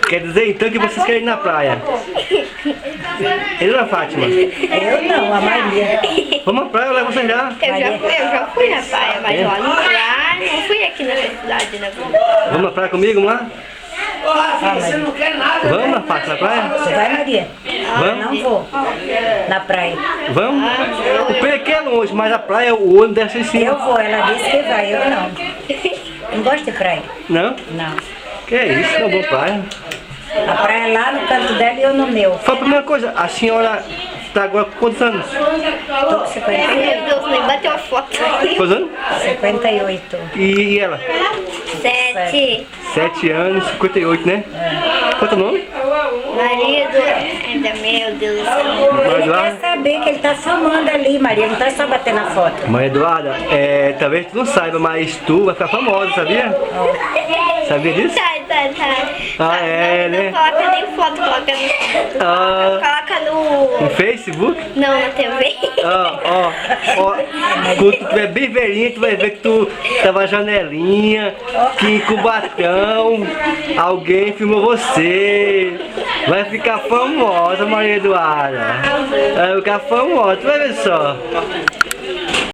Quer dizer então que vocês querem ir na praia? E dona Fátima? Eu não, a Maria. Vamos na praia, eu levo você já. Eu já fui na praia, mas É? lá não fui aqui na cidade, né? Vamos na praia comigo, vamos lá? Você não quer nada. Vamos na Fátima, na praia? Você vai, Maria? Vamos? Não vou. Na praia. Vamos? O pé aqui é longe, mas a praia, o ônibus desce em cima. Eu vou, ela disse que vai, eu não. Não gosto de praia. Não? Não. Que é isso, não vou praia. A praia é lá no canto dela e eu no meu. Fala a primeira coisa, a senhora está agora com quantos anos? Tô com 58. Meu Deus, nem bateu a foto. Quantos anos? 58. E ela? 7. 7 anos, 58, né? Qual é o nome? Marido, ainda, meu Deus do céu. Maria Ele quer Eduarda? saber que ele tá filmando ali, Maria. Não tá só batendo a foto. Maria Eduarda, talvez tu não saiba, mas tu vai ficar famosa, sabia? Sabia disso? Tá. Ah, é, Não né? coloca nem foto, coloca no... Ah, Coloca no... no Facebook? Não, na TV. Ó, quando tu tiver bem velhinha, tu vai ver que tu tava na janelinha, que em Cubatão alguém filmou você. Vai ficar famosa, Maria Eduarda. Vai ficar famosa, tu vai ver só.